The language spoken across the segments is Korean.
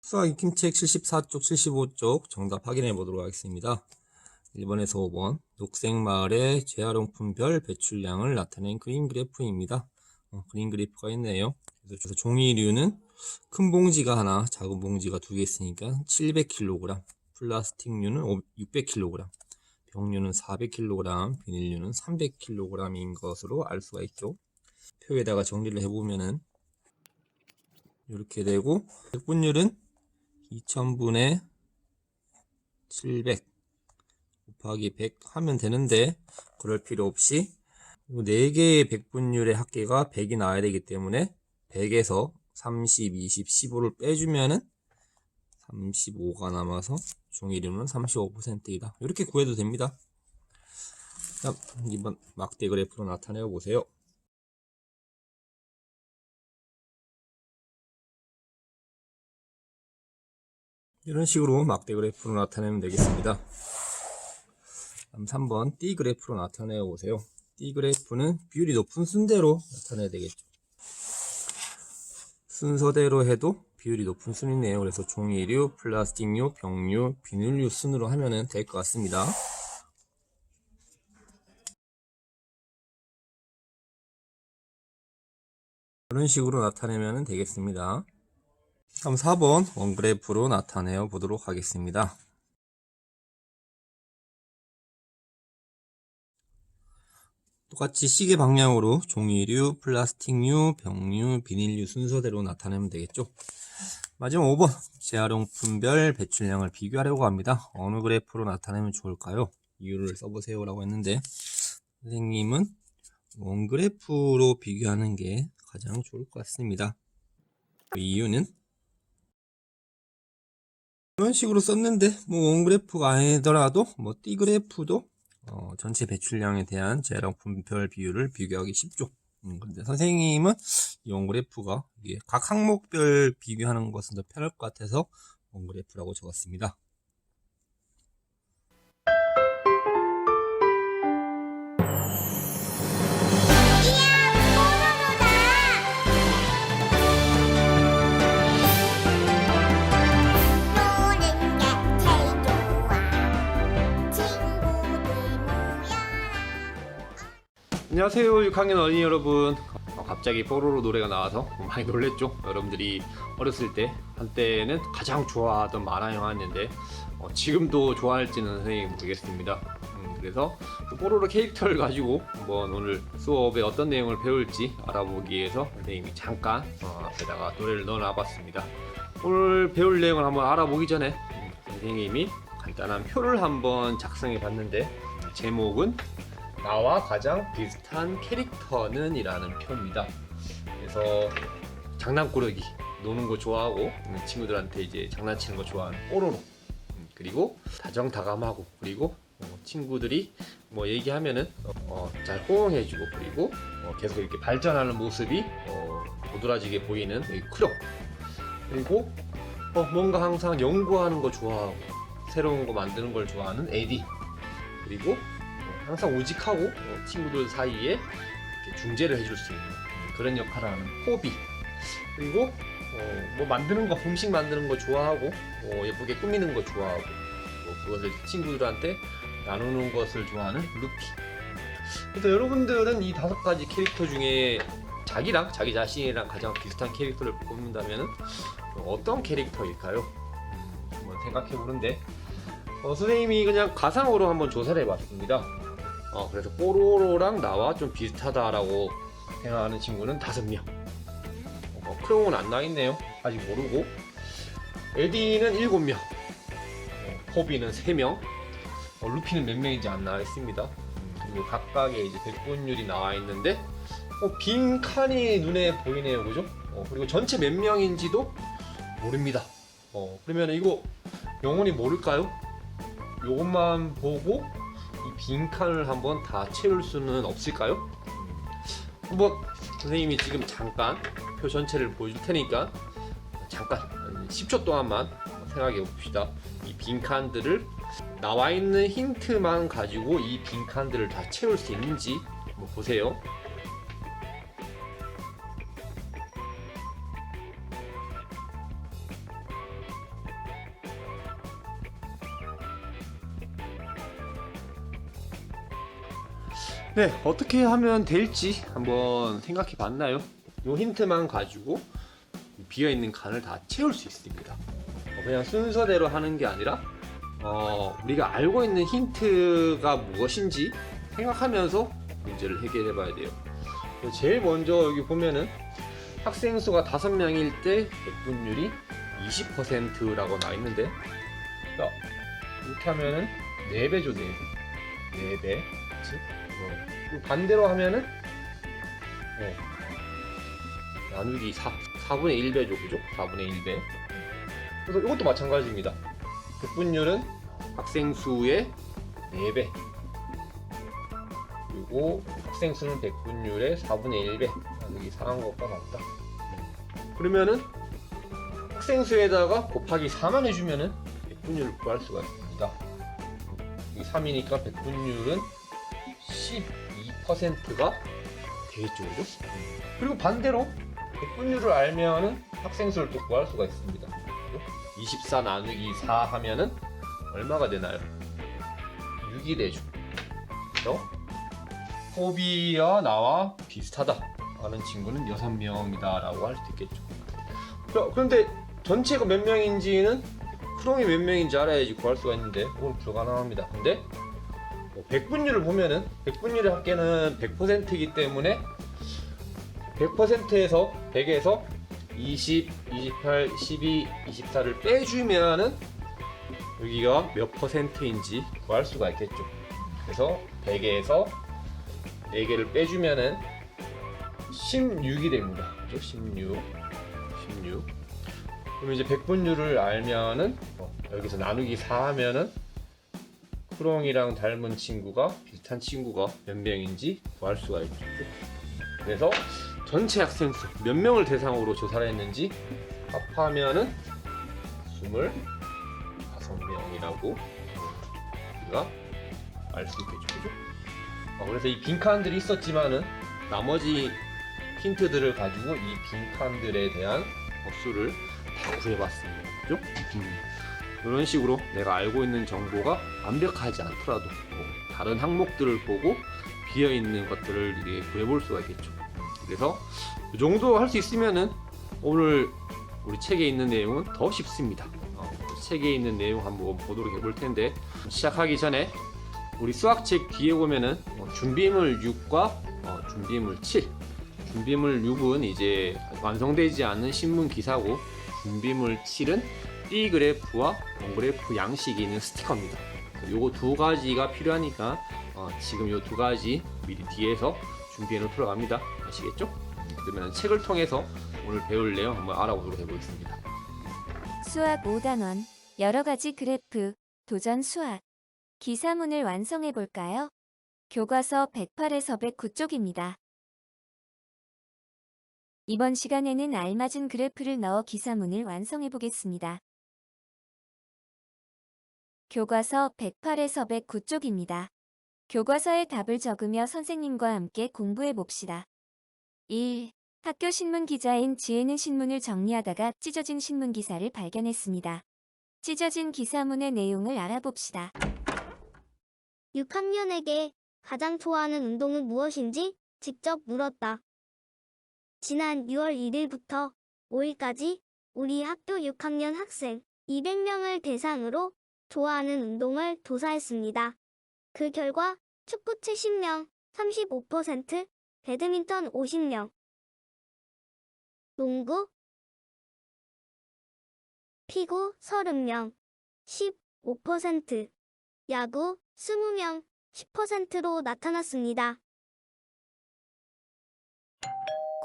수학 익힘책 74쪽, 75쪽 정답 확인해 보도록 하겠습니다. 1번에서 5번 녹색마을의 재활용품별 배출량을 나타낸 그림 그래프입니다. 그림 그래프가 있네요. 그래서 종이류는 큰 봉지가 하나, 작은 봉지가 두 개 있으니까 700kg, 플라스틱류는 600kg, 병류는 400kg, 비닐류는 300kg인 것으로 알 수가 있죠. 표에다가 정리를 해보면은 이렇게 되고, 백분율은 2000분의 700 곱하기 100 하면 되는데, 그럴 필요 없이 4개의 백분율의 합계가 100이 나와야 되기 때문에 100에서 30, 20, 15를 빼주면은 35가 남아서 종이류는 35%이다. 이렇게 구해도 됩니다. 다음 2번 막대 그래프로 나타내어 보세요. 이런 식으로 막대 그래프로 나타내면 되겠습니다. 다음 3번 띠 그래프로 나타내어 보세요. 띠 그래프는 비율이 높은 순대로 나타내야 되겠죠. 순서대로 해도 비율이 높은 순이네요. 그래서 종이류, 플라스틱류, 병류, 비닐류 순으로 하면 될 것 같습니다. 이런 식으로 나타내면 되겠습니다. 다음 4번 원그래프로 나타내어 보도록 하겠습니다. 똑같이 시계 방향으로 종이류, 플라스틱류, 병류, 비닐류 순서대로 나타내면 되겠죠. 마지막 5번 재활용품별 배출량을 비교하려고 합니다. 어느 그래프로 나타내면 좋을까요? 이유를 써보세요 라고 했는데, 선생님은 원그래프로 비교하는 게 가장 좋을 것 같습니다. 이유는 이런 식으로 썼는데 원그래프가 아니더라도 T그래프도 전체 배출량에 대한 재활용품별 비율을 비교하기 쉽죠. 근데 선생님은 이 원그래프가 각 항목별 비교하는 것은 더 편할 것 같아서 원그래프라고 적었습니다. 안녕하세요 6학년 어린이 여러분. 갑자기 뽀로로 노래가 나와서 많이 놀랬죠. 여러분들이 어렸을 때 한때는 가장 좋아하던 만화 영화였는데 지금도 좋아할지는 선생님이 모르겠습니다. 그래서 그 뽀로로 캐릭터를 가지고 한번 오늘 수업에 어떤 내용을 배울지 알아보기 위해서 선생님이 잠깐 앞에다가 노래를 넣어 놔봤습니다. 오늘 배울 내용을 한번 알아보기 전에 선생님이 간단한 표를 한번 작성해 봤는데, 제목은 나와 가장 비슷한 캐릭터는 이라는 표입니다. 그래서 장난꾸러기, 노는 거 좋아하고 친구들한테 이제 장난치는 거 좋아하는 뽀로로, 그리고 다정다감하고, 그리고 친구들이 뭐 얘기하면은 잘 호응해주고, 그리고 계속 이렇게 발전하는 모습이 도드라지게 보이는 크롱, 그리고 뭔가 항상 연구하는 거 좋아하고 새로운 거 만드는 걸 좋아하는 에디, 그리고 항상 우직하고 친구들 사이에 이렇게 중재를 해줄 수 있는 그런 역할을 하는 포비, 그리고 뭐 만드는 거, 음식 만드는 거 좋아하고 예쁘게 꾸미는 거 좋아하고 그것을 친구들한테 나누는 것을 좋아하는 루피. 그래서 여러분들은 이 5가지 캐릭터 중에 자기 자신이랑 가장 비슷한 캐릭터를 뽑는다면 어떤 캐릭터일까요? 한번 생각해 보는데 선생님이 그냥 가상으로 한번 조사를 해봤습니다. 그래서 뽀로로랑 나와 좀 비슷하다라고 생각하는 친구는 5명. 크롱은 안 나와있네요. 아직 모르고. 에디는 7명. 포비는 3명. 루피는 몇 명인지 안 나와있습니다. 그리고 각각의 이제 백분율이 나와있는데 빈 칸이 눈에 보이네요, 그죠? 그리고 전체 몇 명인지도 모릅니다. 그러면 이거 영원히 모를까요? 요것만 보고 이 빈칸을 한번 다 채울 수는 없을까요? 한번 선생님이 지금 잠깐 표 전체를 보여줄 테니까 잠깐 10초 동안만 생각해 봅시다. 이 빈칸들을 나와 있는 힌트만 가지고 이 빈칸들을 다 채울 수 있는지 한번 보세요. 네, 어떻게 하면 될지 한번 생각해 봤나요? 이 힌트만 가지고 비어있는 칸을 다 채울 수 있습니다. 그냥 순서대로 하는 게 아니라 우리가 알고 있는 힌트가 무엇인지 생각하면서 문제를 해결해 봐야 돼요. 제일 먼저 여기 보면은 학생 수가 5명일 때 백분율이 20%라고 나와 있는데, 자, 이렇게 하면은 4배죠, 4배. 4배. 그치? 반대로 하면은 나누기 4분의 1배죠, 그죠? 4분의 1배. 그래서 이것도 마찬가지입니다. 백분율은 학생 수의 4배. 그리고 학생 수는 백분율의 4분의 1배. 나누기 4한 것과 같다. 그러면은 학생 수에다가 곱하기 4만 해주면은 백분율을 구할 수가 있습니다. 여기 3이니까 백분율은 12%가 되겠죠, 그죠? 그리고 반대로 백분율을 알면은 학생 수를 또 구할 수가 있습니다. 24 나누기 4 하면은 얼마가 되나요? 6이 되죠. 그래서 호비와 나와 비슷하다 하는 친구는 6명이다 라고 할 수 있겠죠. 그런데 전체가 몇 명인지는 크롬이 몇 명인지 알아야지 구할 수가 있는데 그건 불가능합니다. 근데 백분율을 보면은 백분율의 합계는 100%이기 때문에 100%에서 100에서 20, 28, 12, 24를 빼주면은 여기가 몇 %인지 구할 수가 있겠죠. 그래서 100에서 4개를 빼주면은 16이 됩니다. 그죠? 16. 그럼 이제 백분율을 알면은 여기서 나누기 4 하면은 크롱이랑 닮은 친구가 비슷한 친구가 몇 명인지 구할 수가 있죠. 그래서 전체 학생 수 몇 명을 대상으로 조사를 했는지 합하면은 25명이라고 우리가 알 수 있겠죠. 그죠? 그래서 이 빈칸들이 있었지만은 나머지 힌트들을 가지고 이 빈칸들에 대한 수를 다 구해봤습니다. 그죠? 이런 식으로 내가 알고 있는 정보가 완벽하지 않더라도 다른 항목들을 보고 비어있는 것들을 이렇게 구해볼 수가 있겠죠. 그래서 이 정도 할 수 있으면은 오늘 우리 책에 있는 내용은 더 쉽습니다. 책에 있는 내용 한번 보도록 해볼 텐데, 시작하기 전에 우리 수학책 뒤에 보면은 준비물 6과 준비물 7. 준비물 6은 이제 완성되지 않은 신문 기사고, 준비물 7은 B그래프와 동그래프 양식이 있는 스티커입니다. 요거 두 가지가 필요하니까 지금 요 두 가지 미리 뒤에서 준비해 놓도록 합니다. 아시겠죠? 그러면 책을 통해서 오늘 배울 내용 한번 알아보도록 해보겠습니다. 수학 5단원 여러가지 그래프 도전 수학 기사문을 완성해 볼까요? 교과서 108에서 109쪽입니다. 이번 시간에는 알맞은 그래프를 넣어 기사문을 완성해 보겠습니다. 교과서 108에서 109쪽입니다. 교과서에 답을 적으며 선생님과 함께 공부해 봅시다. 1. 학교 신문 기자인 지혜는 신문을 정리하다가 찢어진 신문 기사를 발견했습니다. 찢어진 기사문의 내용을 알아봅시다. 6학년에게 가장 좋아하는 운동은 무엇인지 직접 물었다. 지난 6월 1일부터 5일까지 우리 학교 6학년 학생 200명을 대상으로 좋아하는 운동을 조사했습니다. 그 결과 축구 70명, 35%, 배드민턴 50명, 농구, 피구 30명, 15%, 야구 20명, 10%로 나타났습니다.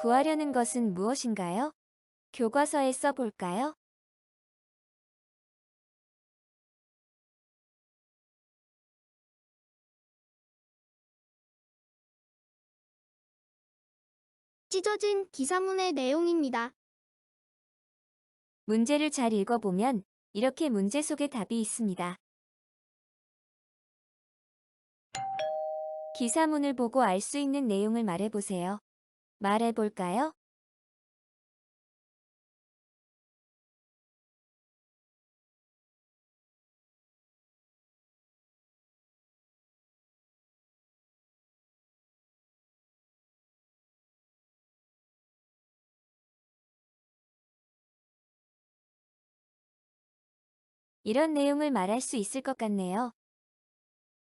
구하려는 것은 무엇인가요? 교과서에 써볼까요? 찢어진 기사문의 내용입니다. 문제를 잘 읽어보면 이렇게 문제 속에 답이 있습니다. 기사문을 보고 알 수 있는 내용을 말해보세요. 말해볼까요? 이런 내용을 말할 수 있을 것 같네요.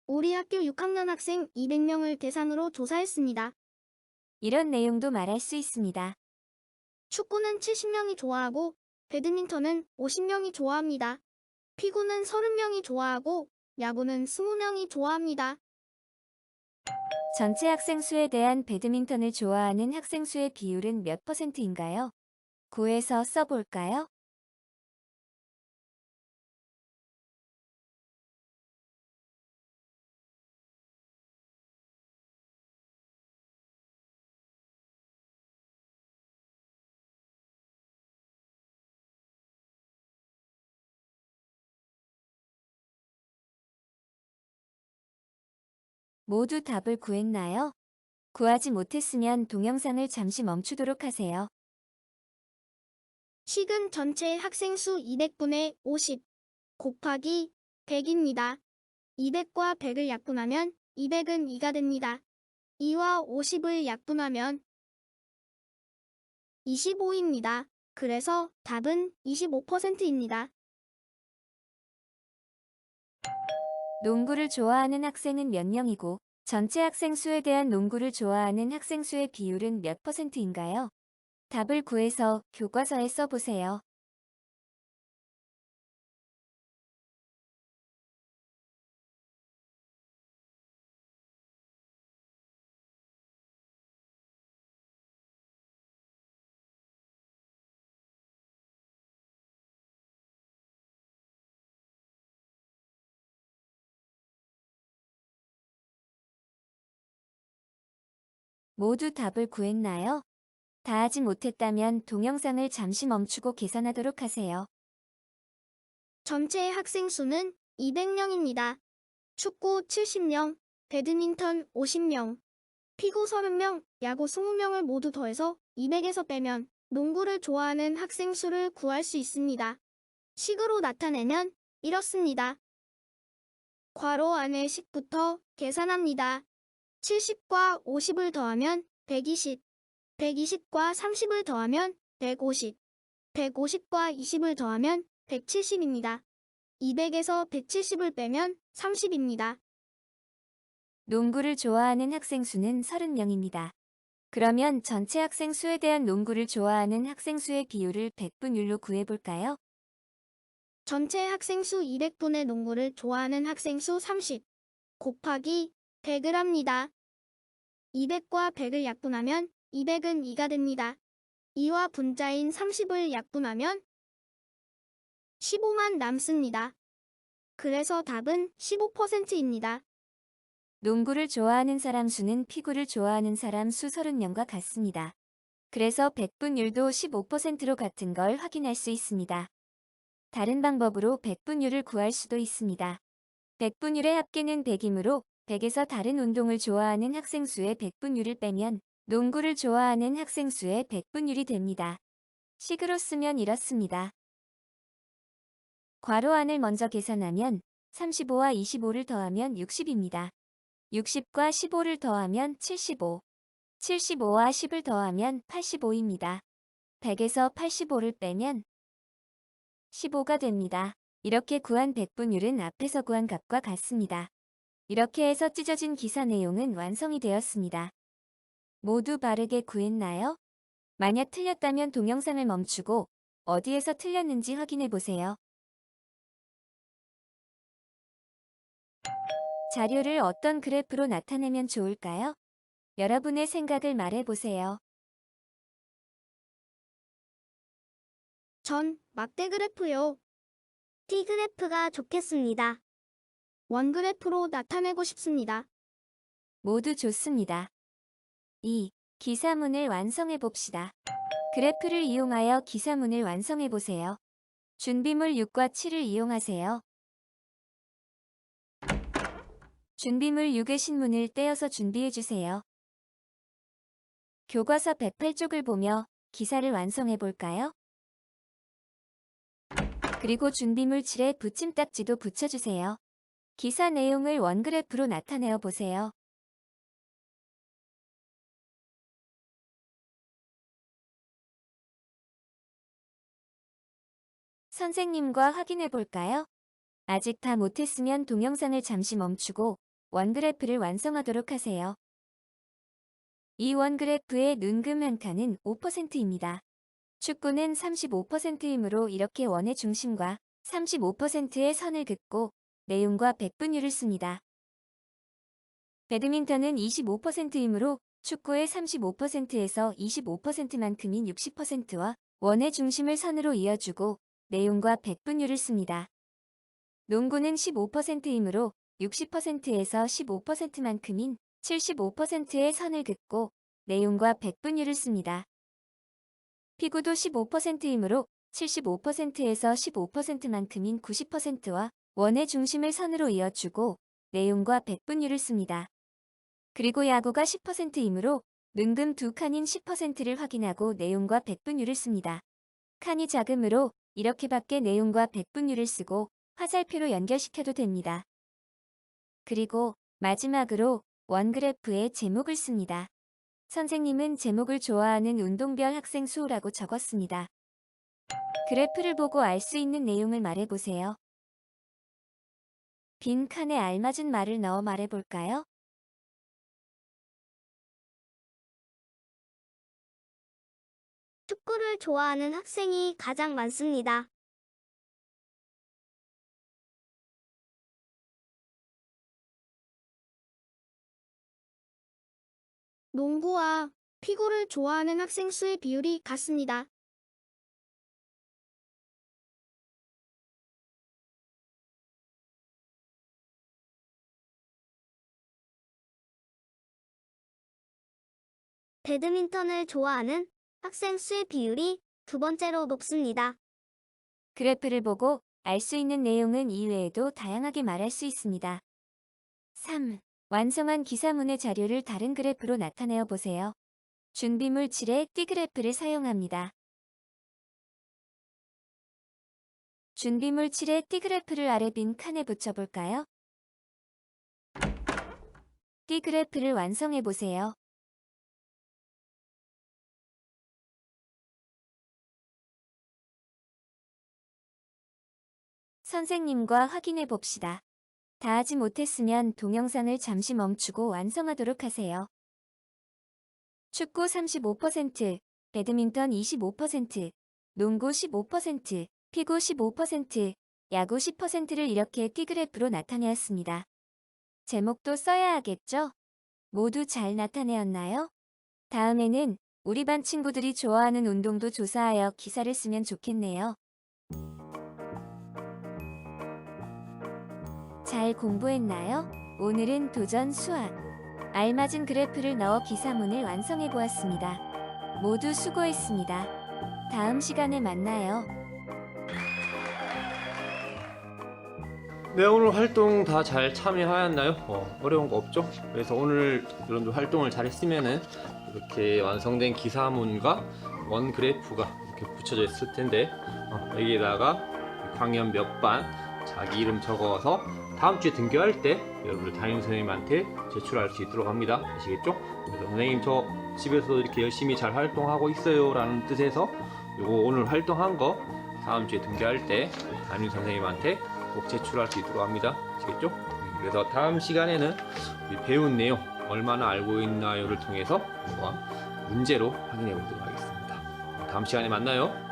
우리 학교 6학년 학생 200명을 대상으로 조사했습니다. 이런 내용도 말할 수 있습니다. 축구는 70명이 좋아하고 배드민턴은 50명이 좋아합니다. 피구는 30명이 좋아하고 야구는 20명이 좋아합니다. 전체 학생 수에 대한 배드민턴을 좋아하는 학생 수의 비율은 몇 %인가요? 구에서 써볼까요? 모두 답을 구했나요? 구하지 못했으면 동영상을 잠시 멈추도록 하세요. 식은 전체 학생 수 200분의 50 곱하기 100입니다. 200과 100을 약분하면 200은 2가 됩니다. 2와 50을 약분하면 25입니다. 그래서 답은 25%입니다. 농구를 좋아하는 학생은 몇 명이고 전체 학생 수에 대한 농구를 좋아하는 학생 수의 비율은 몇 %인가요? 답을 구해서 교과서에 써보세요. 모두 답을 구했나요? 다 하지 못했다면 동영상을 잠시 멈추고 계산하도록 하세요. 전체 학생 수는 200명입니다. 축구 70명, 배드민턴 50명, 피구 30명, 야구 20명을 모두 더해서 200에서 빼면 농구를 좋아하는 학생 수를 구할 수 있습니다. 식으로 나타내면 이렇습니다. 괄호 안에 식부터 계산합니다. 70과 50을 더하면 120, 120과 30을 더하면 150, 150과 20을 더하면 170입니다. 200에서 170을 빼면 30입니다. 농구를 좋아하는 학생 수는 30명입니다. 그러면 전체 학생 수에 대한 농구를 좋아하는 학생 수의 비율을 100분율로 구해볼까요? 전체 학생 수 200분의 농구를 좋아하는 학생 수 30 곱하기 100을 합니다. 200과 100을 약분하면 200은 2가 됩니다. 2와 분자인 30을 약분하면 15만 남습니다. 그래서 답은 15%입니다. 농구를 좋아하는 사람 수는 피구를 좋아하는 사람 수 30명과 같습니다. 그래서 100분율도 15%로 같은 걸 확인할 수 있습니다. 다른 방법으로 100분율을 구할 수도 있습니다. 100분율의 합계는 100이므로 100에서 다른 운동을 좋아하는 학생 수의 100분율을 빼면 농구를 좋아하는 학생 수의 100분율이 됩니다. 식으로 쓰면 이렇습니다. 괄호 안을 먼저 계산하면 35와 25를 더하면 60입니다. 60과 15를 더하면 75, 75와 10을 더하면 85입니다. 100에서 85를 빼면 15가 됩니다. 이렇게 구한 백분율은 앞에서 구한 값과 같습니다. 이렇게 해서 찢어진 기사 내용은 완성이 되었습니다. 모두 바르게 구했나요? 만약 틀렸다면 동영상을 멈추고 어디에서 틀렸는지 확인해 보세요. 자료를 어떤 그래프로 나타내면 좋을까요? 여러분의 생각을 말해 보세요. 전 막대 그래프요. T 그래프가 좋겠습니다. 원 그래프로 나타내고 싶습니다. 모두 좋습니다. 2. 기사문을 완성해 봅시다. 그래프를 이용하여 기사문을 완성해 보세요. 준비물 6과 7을 이용하세요. 준비물 6의 신문을 떼어서 준비해 주세요. 교과서 108쪽을 보며 기사를 완성해 볼까요? 그리고 준비물 7에 붙임딱지도 붙여주세요. 기사 내용을 원그래프로 나타내어 보세요. 선생님과 확인해 볼까요? 아직 다 못했으면 동영상을 잠시 멈추고 원그래프를 완성하도록 하세요. 이 원그래프의 눈금 한 칸은 5%입니다. 축구는 35%이므로 이렇게 원의 중심과 35%의 선을 긋고 내용과 백분율을 씁니다. 배드민턴은 25%이므로 축구의 35%에서 25%만큼인 60%와 원의 중심을 선으로 이어주고 내용과 백분율을 씁니다. 농구는 15%이므로 60%에서 15%만큼인 75%의 선을 긋고 내용과 백분율을 씁니다. 피구도 15%이므로 75%에서 15%만큼인 90%와 원의 중심을 선으로 이어주고 내용과 백분율을 씁니다. 그리고 야구가 10%이므로 눈금 두 칸인 10%를 확인하고 내용과 백분율을 씁니다. 칸이 작으므로 이렇게밖에 내용과 백분율을 쓰고 화살표로 연결시켜도 됩니다. 그리고 마지막으로 원그래프에 제목을 씁니다. 선생님은 제목을 좋아하는 운동별 학생 수라고 적었습니다. 그래프를 보고 알 수 있는 내용을 말해보세요. 빈 칸에 알맞은 말을 넣어 말해볼까요? 축구를 좋아하는 학생이 가장 많습니다. 농구와 피구를 좋아하는 학생 수의 비율이 같습니다. 배드민턴을 좋아하는 학생 수의 비율이 두 번째로 높습니다. 그래프를 보고 알 수 있는 내용은 이외에도 다양하게 말할 수 있습니다. 3. 완성한 기사문의 자료를 다른 그래프로 나타내어 보세요. 준비물 7에 D그래프를 사용합니다. 준비물 7의 D그래프를 아래 빈 칸에 붙여볼까요? D그래프를 완성해 보세요. 선생님과 확인해 봅시다. 다 하지 못했으면 동영상을 잠시 멈추고 완성하도록 하세요. 축구 35%, 배드민턴 25%, 농구 15%, 피구 15%, 야구 10%를 이렇게 D그래프로 나타내었습니다. 제목도 써야 하겠죠? 모두 잘 나타내었나요? 다음에는 우리 반 친구들이 좋아하는 운동도 조사하여 기사를 쓰면 좋겠네요. 잘 공부했나요? 오늘은 도전 수학. 알맞은 그래프를 넣어 기사문을 완성해 보았습니다. 모두 수고했습니다. 다음 시간에 만나요. 네, 오늘 활동 다 잘 참여하였나요? 어려운 거 없죠? 그래서 오늘 여러분들 활동을 잘 했으면은 이렇게 완성된 기사문과 원 그래프가 이렇게 붙여져 있을 텐데 여기에다가 학년 몇 반 자기 이름 적어서 다음 주에 등교할 때 여러분들 담임 선생님한테 제출할 수 있도록 합니다. 아시겠죠? 그래서 선생님 저 집에서 이렇게 열심히 잘 활동하고 있어요 라는 뜻에서 요거 오늘 활동한 거 다음 주에 등교할 때 담임 선생님한테 꼭 제출할 수 있도록 합니다. 아시겠죠? 그래서 다음 시간에는 우리 배운 내용 얼마나 알고 있나요를 통해서 문제로 확인해 보도록 하겠습니다. 다음 시간에 만나요.